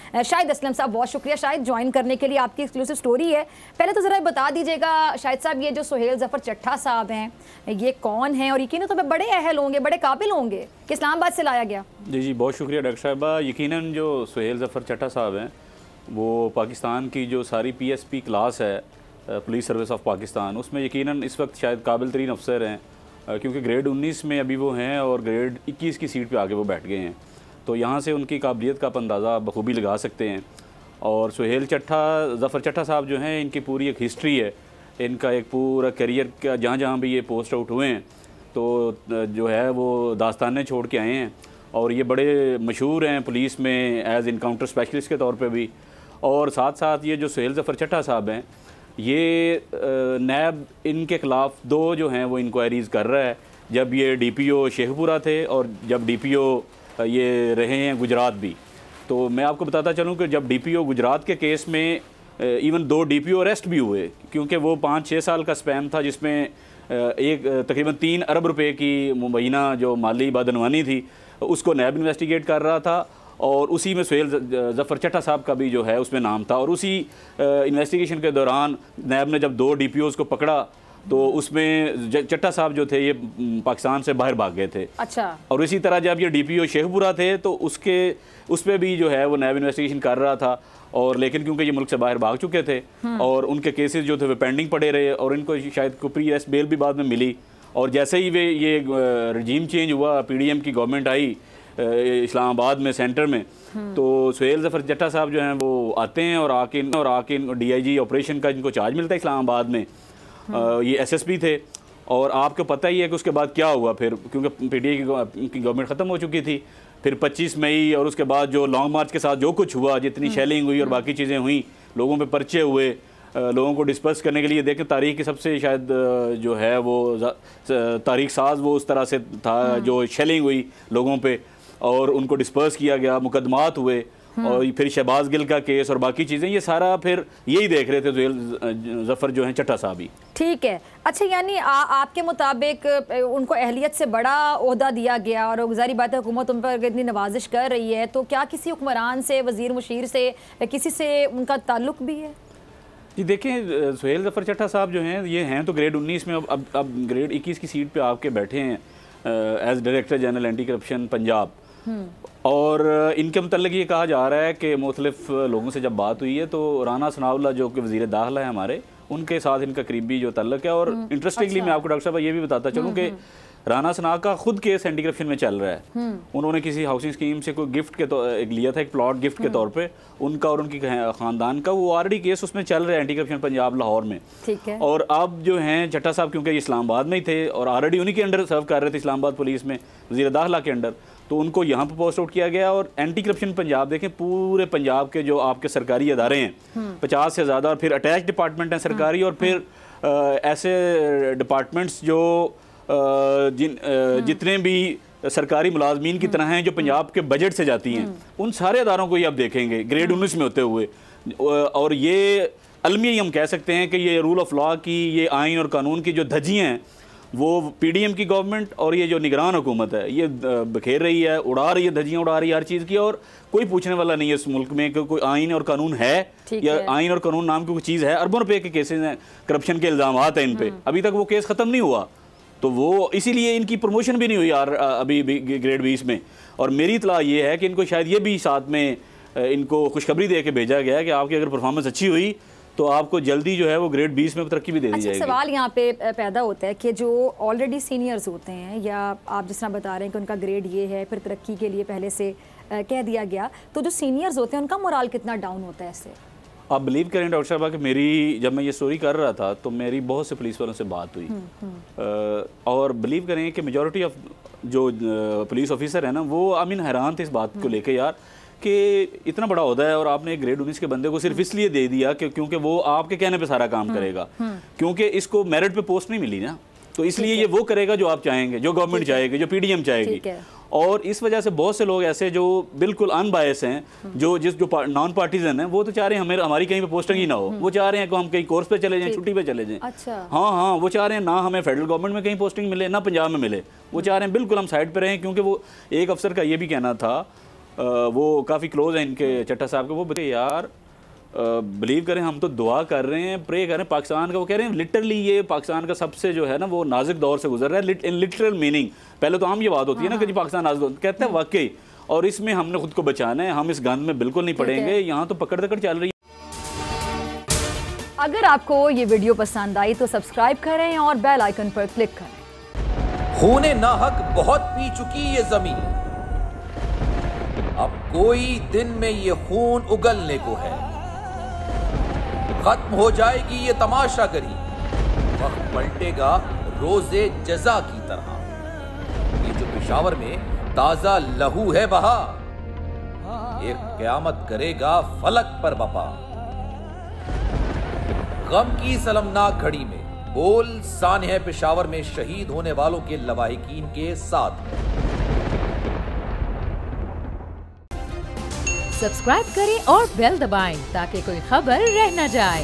शाहिद असलम साहब, बहुत शुक्रिया शाहिद ज्वाइन करने के लिए, आपकी एक्सक्लूसिव स्टोरी है। पहले तो ज़रा बता दीजिएगा शाहिद साहब, ये जो सुहेल ज़फ़र चट्टा साहब हैं ये कौन हैं, और यकीनन तो बड़े अहल होंगे, बड़े काबिल होंगे कि इस्लामाबाद से लाया गया। जी बहुत शुक्रिया डॉक्टर साहबा। यकीनन जो सुहेल ज़फ़र चट्टा साहब हैं वो पाकिस्तान की जो सारी PSP क्लास है, पुलिस सर्विस ऑफ पाकिस्तान, उसमें यकीनन इस वक्त शायद काबिल तरीन अफसर हैं, क्योंकि ग्रेड 19 में अभी वो हैं और ग्रेड 21 की सीट पे आके वो बैठ गए हैं। तो यहाँ से उनकी काबिलियत का आप अंदाज़ा बखूबी लगा सकते हैं। और सुहेल ज़फ़र चट्टा साहब जो हैं, इनकी पूरी एक हिस्ट्री है, इनका एक पूरा करियर का जहाँ जहाँ भी ये पोस्ट आउट हुए हैं तो जो है वो दास्तानें छोड़ के आए हैं, और ये बड़े मशहूर हैं पुलिस में एज़ इनकाउंटर स्पेशलिस्ट के तौर पे भी। और साथ साथ ये जो सुहेल ज़फ़र चट्टा साहब हैं, ये नैब इनके ख़िलाफ़ 2 जो हैं वो इंक्वायरीज़ कर रहा है, जब ये DPO शेखपुरा थे और जब DPO ये रहे हैं गुजरात भी। तो मैं आपको बताता चलूँ कि जब DPO गुजरात के केस में इवन 2 DPO अरेस्ट भी हुए, क्योंकि वो 5-6 साल का स्पैम था जिसमें एक तकरीबन 3 अरब रुपए की मुबैना जो माली बदनवानी थी उसको नैब इन्वेस्टिगेट कर रहा था, और उसी में सुहेल ज़फ़र चट्टा साहब का भी जो है उसमें नाम था। और उसी इन्वेस्टिगेशन के दौरान नैब ने जब 2 DPOs को पकड़ा तो उसमें चट्टा साहब जो थे ये पाकिस्तान से बाहर भाग गए थे। अच्छा। और इसी तरह जब ये DPO शेखपुरा थे तो उस पर भी जो है वो नैब इन्वेस्टिगेशन कर रहा था, और लेकिन क्योंकि ये मुल्क से बाहर भाग चुके थे और उनके केसेस जो थे वो पेंडिंग पड़े रहे, और इनको शायद को प्री अरेस्ट बेल भी बाद में मिली। और जैसे ही ये रजीम चेंज हुआ, PDM की गवर्नमेंट आई इस्लामाबाद में सेंटर में, तो सुहेल ज़फ़र चट्टा साहब जो हैं वो आते हैं और आके DIG ऑपरेशन का इनको चार्ज मिलता है इस्लामाबाद में। ये SSP थे, और आपको पता ही है कि उसके बाद क्या हुआ फिर, क्योंकि PTI की गवर्नमेंट ख़त्म हो चुकी थी। फिर 25 मई और उसके बाद जो लॉन्ग मार्च के साथ जो कुछ हुआ, जितनी शेलिंग हुई और बाकी चीज़ें हुई, लोगों पे पर्चे हुए, लोगों को डिस्पर्स करने के लिए देखें तारीख की सबसे शायद जो है वो तारीख साज वो उस तरह से था, जो शेलिंग हुई लोगों पे और उनको डिस्पर्स किया गया, मुकदमात हुए, और फिर शहबाज गिल का केस और बाकी चीज़ें, ये सारा फिर यही देख रहे थे सुहेल ज़फ़र जो हैं चट्टा साहब ही। ठीक है। अच्छा, यानी आपके मुताबिक उनको अहलियत से बड़ा ओहदा दिया गया, और गुज़ारी बात है हुकूमत उन पर इतनी नवाजिश कर रही है, तो क्या किसी हुक्मरान से, वज़ीर मुशीर से, किसी से उनका ताल्लुक़ भी है? जी देखें, सुहेल ज़फ़र चट्टा साहब जो हैं ये हैं तो ग्रेड 19 में, अब ग्रेड 21 की सीट पे आके बैठे हैं as director general anti corruption Punjab. और इनके मतलब ये कहा जा रहा है कि मुख्तलिफ लोगों से जब बात हुई है तो राना सनाउल्लाह जो कि वज़ीर दाखिला है हमारे, उनके साथ इनका करीबी जो ताल्लुक है। और इंटरेस्टिंगली मैं आपको डॉक्टर साहब ये भी बताता चलूँ कि राना सना का खुद केस एंटी करप्शन में चल रहा है। उन्होंने किसी हाउसिंग स्कीम से कोई गिफ्ट के लिया था, एक प्लॉट गिफ्ट के तौर पे, उनका और उनकी ख़ानदान का, वो ऑलरेडी केस उसमें चल रहा है एंटी करप्शन पंजाब लाहौर में। ठीक है। और अब जो हैं चट्टा साहब, क्योंकि इस्लामाबाद में ही थे और ऑलरेडी उन्हीं के अंडर सर्व कर रहे थे इस्लामाबाद पुलिस में, वज़ीर दाखिला के अंडर, तो उनको यहाँ पर पोस्ट आउट किया गया। और एंटी करप्शन पंजाब देखें, पूरे पंजाब के जो आपके सरकारी अदारे हैं 50 से ज़्यादा, और फिर अटैच डिपार्टमेंट हैं सरकारी, और फिर ऐसे डिपार्टमेंट्स जो जितने भी सरकारी मुलाजमीन की तरह हैं जो पंजाब के बजट से जाती हैं, उन सारे अदारों को ये आप देखेंगे ग्रेड 19 में होते हुए। और ये अलमी हम कह सकते हैं कि ये रूल ऑफ लॉ की, ये आइन और कानून की जो धज्जियाँ हैं वो PDM की गवर्नमेंट और ये जो निगरान हुकूमत है ये बखेर रही है, उड़ा रही है, धज्जियाँ उड़ा रही है हर चीज़ की। और कोई पूछने वाला नहीं है इस मुल्क में कि कोई आइन और कानून है, या आइन और कानून नाम की कोई चीज़ है। अरबों रुपए के केसेस हैं, करप्शन के इल्ज़ामात हैं इन पे, अभी तक वो केस ख़त्म नहीं हुआ। तो वो इसीलिए इनकी प्रमोशन भी नहीं हुई यार अभी ग्रेड 20 में। और मेरी इतला ये है कि इनको शायद ये भी साथ में इनको खुशखबरी दे के भेजा गया है कि आपकी अगर परफॉर्मेंस अच्छी हुई तो आपको जल्दी जो है वो ग्रेड 20 में तरक्की भी दे दी जाएगी। सवाल यहाँ पे पैदा होता है कि जो ऑलरेडी सीनियर्स होते हैं, या आप जिस तरह बता रहे हैं कि उनका ग्रेड ये है, फिर तरक्की के लिए पहले से कह दिया गया, तो जो सीनियर्स होते हैं उनका मोराल कितना डाउन होता है इससे? आप बिलीव करें डॉक्टर साहब कि जब मैं ये स्टोरी कर रहा था तो मेरी बहुत से पुलिस वालों से बात हुई, और बिलीव करें कि मेजॉरिटी ऑफ जो पुलिस ऑफिसर है ना, वो हैरान थे इस बात को लेके यार, कि इतना बड़ा होता है और आपने एक ग्रेड 19 के बंदे को सिर्फ इसलिए दे दिया कि क्योंकि वो आपके कहने पे सारा काम करेगा, क्योंकि इसको मेरिट पे पोस्ट नहीं मिली ना, तो इसलिए ये वो करेगा जो आप चाहेंगे, जो गवर्नमेंट चाहेगी, जो PDM चाहेगी। और इस वजह से बहुत से लोग ऐसे जो बिल्कुल अनबायस हैं, जो नॉन पार्टीजन हैं, वो तो चाह रहे हैं हमारी कहीं पे पोस्टिंग ही ना हो, वो चाह रहे हैं कि हम कहीं कोर्स पे चले जाएं, छुट्टी पे चले जाएं। अच्छा। हाँ, वो चाह रहे हैं ना हमें फेडरल गवर्नमेंट में कहीं पोस्टिंग मिले, ना पंजाब में मिले, वो चाह रहे हैं बिल्कुल हम साइड पे रहें। क्योंकि वो एक अफसर का ये भी कहना था वो काफ़ी क्लोज हैं इनके चट्टा साहब के। वो बता यार बिलीव करें, हम तो दुआ कर रहे हैं, प्रे कर रहे हैं पाकिस्तान का। वो कह रहे हैं लिटरली ये पाकिस्तान का सबसे जो है ना वो नाजुक दौर से गुजर रहा है, इन लिटरल मीनिंग। पहले तो हम ये बात होती है ना कि जी पाकिस्तान नाजुक, कहते हैं वाकई, और इसमें हमने खुद को बचाना है, हम इस गंद में बिल्कुल नहीं पड़ेंगे। यहाँ तो पकड़ दकड़ चल रही है। अगर आपको ये वीडियो पसंद आई तो सब्सक्राइब करें और बेल आइकन पर क्लिक करें। खूने नाहक बहुत पी चुकी ये जमीन, अब कोई दिन में ये खून उगलने को है। खत्म हो जाएगी ये तमाशागरी, वक्त पलटेगा रोजे जजा की तरह। ये जो पेशावर में ताजा लहू है बहा, एक क़यामत करेगा फलक पर बपा। गम की सलमनाक घड़ी में बोल सानह पेशावर में शहीद होने वालों के लवाहिकीन के साथ। सब्सक्राइब करें और बेल दबाएं ताकि कोई खबर रह न जाए।